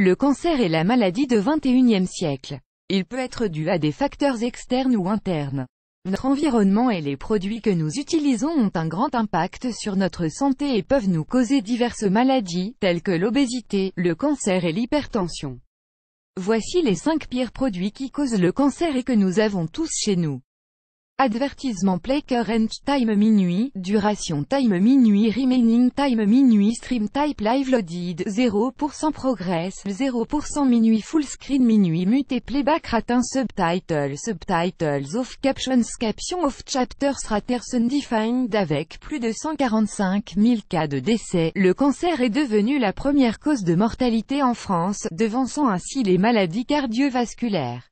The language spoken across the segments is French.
Le cancer est la maladie du XXIe siècle. Il peut être dû à des facteurs externes ou internes. Notre environnement et les produits que nous utilisons ont un grand impact sur notre santé et peuvent nous causer diverses maladies, telles que l'obésité, le cancer et l'hypertension. Voici les 5 pires produits qui causent le cancer et que nous avons tous chez nous. Advertisement Play Current Time minuit, Duration Time minuit, Remaining Time minuit, Stream Type Live Loaded, 0% Progress, 0% minuit, Full Screen minuit, Mute Playback Ratin Subtitles Off Captions Caption Off Chapters Raters Undefined. Avec plus de 145 000 cas de décès, le cancer est devenu la première cause de mortalité en France, devançant ainsi les maladies cardiovasculaires.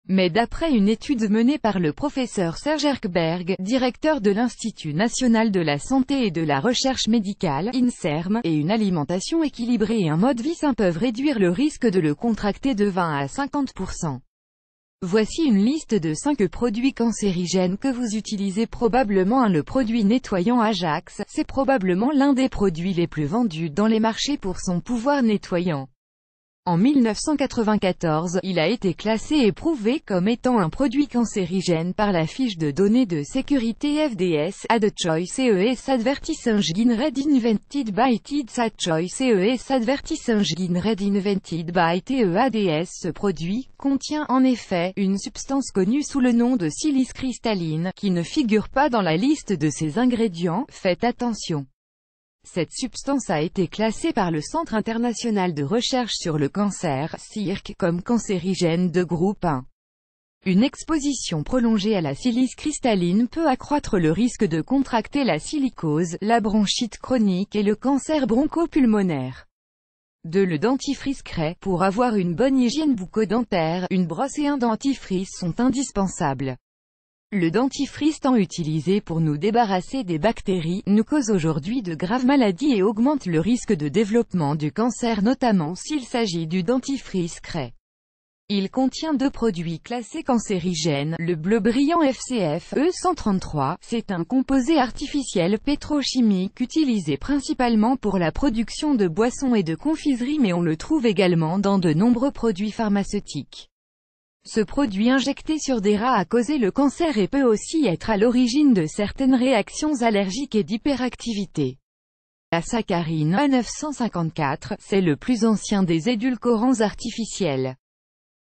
Mais d'après une étude menée par le professeur Serge Erkberg, directeur de l'Institut national de la santé et de la recherche médicale, INSERM, et une alimentation équilibrée et un mode vie sain peuvent réduire le risque de le contracter de 20 à 50%. Voici une liste de 5 produits cancérigènes que vous utilisez probablement. Le produit nettoyant Ajax, c'est probablement l'un des produits les plus vendus dans les marchés pour son pouvoir nettoyant. En 1994, il a été classé et prouvé comme étant un produit cancérigène par la fiche de données de sécurité FDS, Ad Choice ES Advertising Red Invented by TED Choice ES Advertising Red Invented by TEADS. Ce produit contient en effet une substance connue sous le nom de silice cristalline, qui ne figure pas dans la liste de ses ingrédients. Faites attention. Cette substance a été classée par le Centre international de recherche sur le cancer, CIRC, comme cancérigène de groupe 1. Une exposition prolongée à la silice cristalline peut accroître le risque de contracter la silicose, la bronchite chronique et le cancer bronchopulmonaire. 2. Le dentifrice Cray. Pour avoir une bonne hygiène bucco-dentaire, une brosse et un dentifrice sont indispensables. Le dentifrice tant utilisé pour nous débarrasser des bactéries, nous cause aujourd'hui de graves maladies et augmente le risque de développement du cancer, notamment s'il s'agit du dentifrice Cray. Il contient 2 produits classés cancérigènes, le bleu brillant FCF E133, c'est un composé artificiel pétrochimique utilisé principalement pour la production de boissons et de confiseries, mais on le trouve également dans de nombreux produits pharmaceutiques. Ce produit injecté sur des rats a causé le cancer et peut aussi être à l'origine de certaines réactions allergiques et d'hyperactivité. La saccharine E954, c'est le plus ancien des édulcorants artificiels.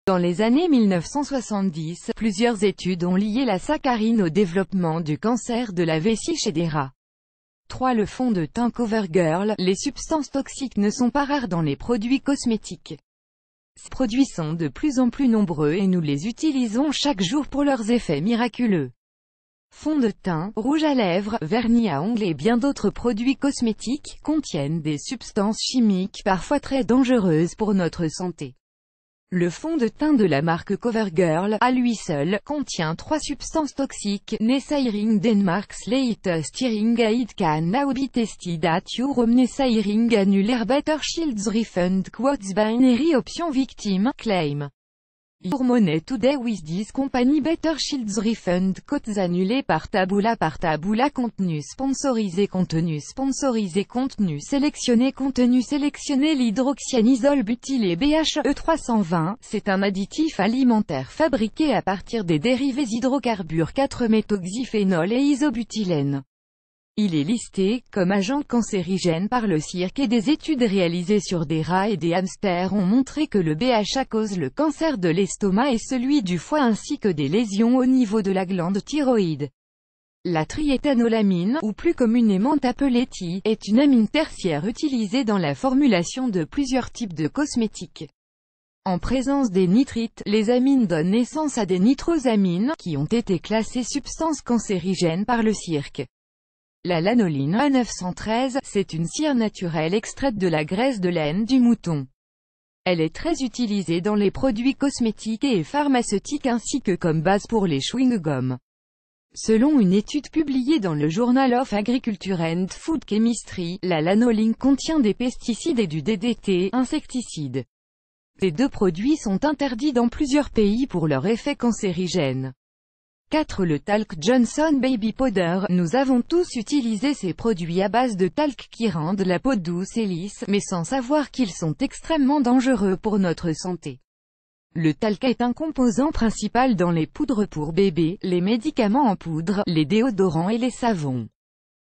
Dans les années 1970, plusieurs études ont lié la saccharine au développement du cancer de la vessie chez des rats. 3. Le fond de teint CoverGirl. Les substances toxiques ne sont pas rares dans les produits cosmétiques. Ces produits sont de plus en plus nombreux et nous les utilisons chaque jour pour leurs effets miraculeux. Fond de teint, rouge à lèvres, vernis à ongles et bien d'autres produits cosmétiques contiennent des substances chimiques parfois très dangereuses pour notre santé. Le fond de teint de la marque CoverGirl, à lui seul, contient 3 substances toxiques, Nesairing Denmark Slate Steering Aid Can Now Be Tested at Your Home. Nesairing Annuler Better Shields Refund Quotes Binary Option Victim Claim. Your Money Today with this company. Better Shields Refund Quotes annulés par Taboola. Contenu sponsorisé contenu sélectionné. L'hydroxyanisole butylé BHE 320, c'est un additif alimentaire fabriqué à partir des dérivés hydrocarbures 4-méthoxyphénol et isobutylène. Il est listé comme agent cancérigène par le CIRC et des études réalisées sur des rats et des hamsters ont montré que le BHA cause le cancer de l'estomac et celui du foie ainsi que des lésions au niveau de la glande thyroïde. La triéthanolamine, ou plus communément appelée TI, est une amine tertiaire utilisée dans la formulation de plusieurs types de cosmétiques. En présence des nitrites, les amines donnent naissance à des nitrosamines, qui ont été classées substances cancérigènes par le CIRC. La lanoline E913, c'est une cire naturelle extraite de la graisse de laine du mouton. Elle est très utilisée dans les produits cosmétiques et pharmaceutiques ainsi que comme base pour les chewing-gums. Selon une étude publiée dans le Journal of Agriculture and Food Chemistry, la lanoline contient des pesticides et du DDT, insecticide. Ces 2 produits sont interdits dans plusieurs pays pour leur effet cancérigène. 4. Le talc Johnson Baby Powder. Nous avons tous utilisé ces produits à base de talc qui rendent la peau douce et lisse, mais sans savoir qu'ils sont extrêmement dangereux pour notre santé. Le talc est un composant principal dans les poudres pour bébés, les médicaments en poudre, les déodorants et les savons.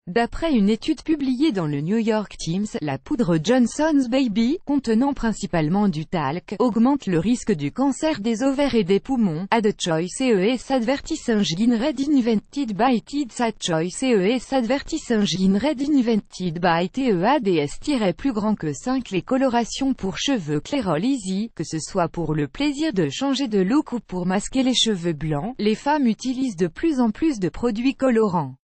D'après une étude publiée dans le New York Times, la poudre Johnson's Baby, contenant principalement du talc, augmente le risque du cancer des ovaires et des poumons. Add choice ES advertising read invented by TED. Add choice ES advertising read invented by TEADS- plus grand que 5. Les colorations pour cheveux Clairol Easy, que ce soit pour le plaisir de changer de look ou pour masquer les cheveux blancs, les femmes utilisent de plus en plus de produits colorants.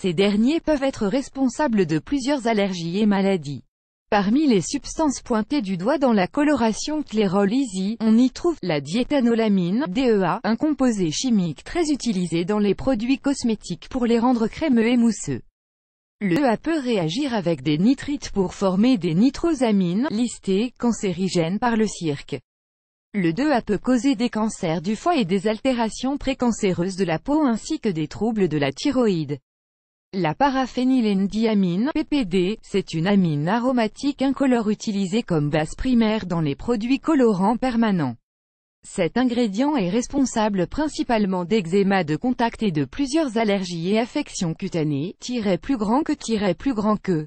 Ces derniers peuvent être responsables de plusieurs allergies et maladies. Parmi les substances pointées du doigt dans la coloration Clairol Easy, on y trouve la diéthanolamine, DEA, un composé chimique très utilisé dans les produits cosmétiques pour les rendre crémeux et mousseux. Le DEA peut réagir avec des nitrites pour former des nitrosamines, listées cancérigènes par le cirque. Le DEA peut causer des cancers du foie et des altérations précancéreuses de la peau ainsi que des troubles de la thyroïde. La paraphénylenediamine, PPD, c'est une amine aromatique incolore utilisée comme base primaire dans les produits colorants permanents. Cet ingrédient est responsable principalement d'eczéma de contact et de plusieurs allergies et affections cutanées, plus grand que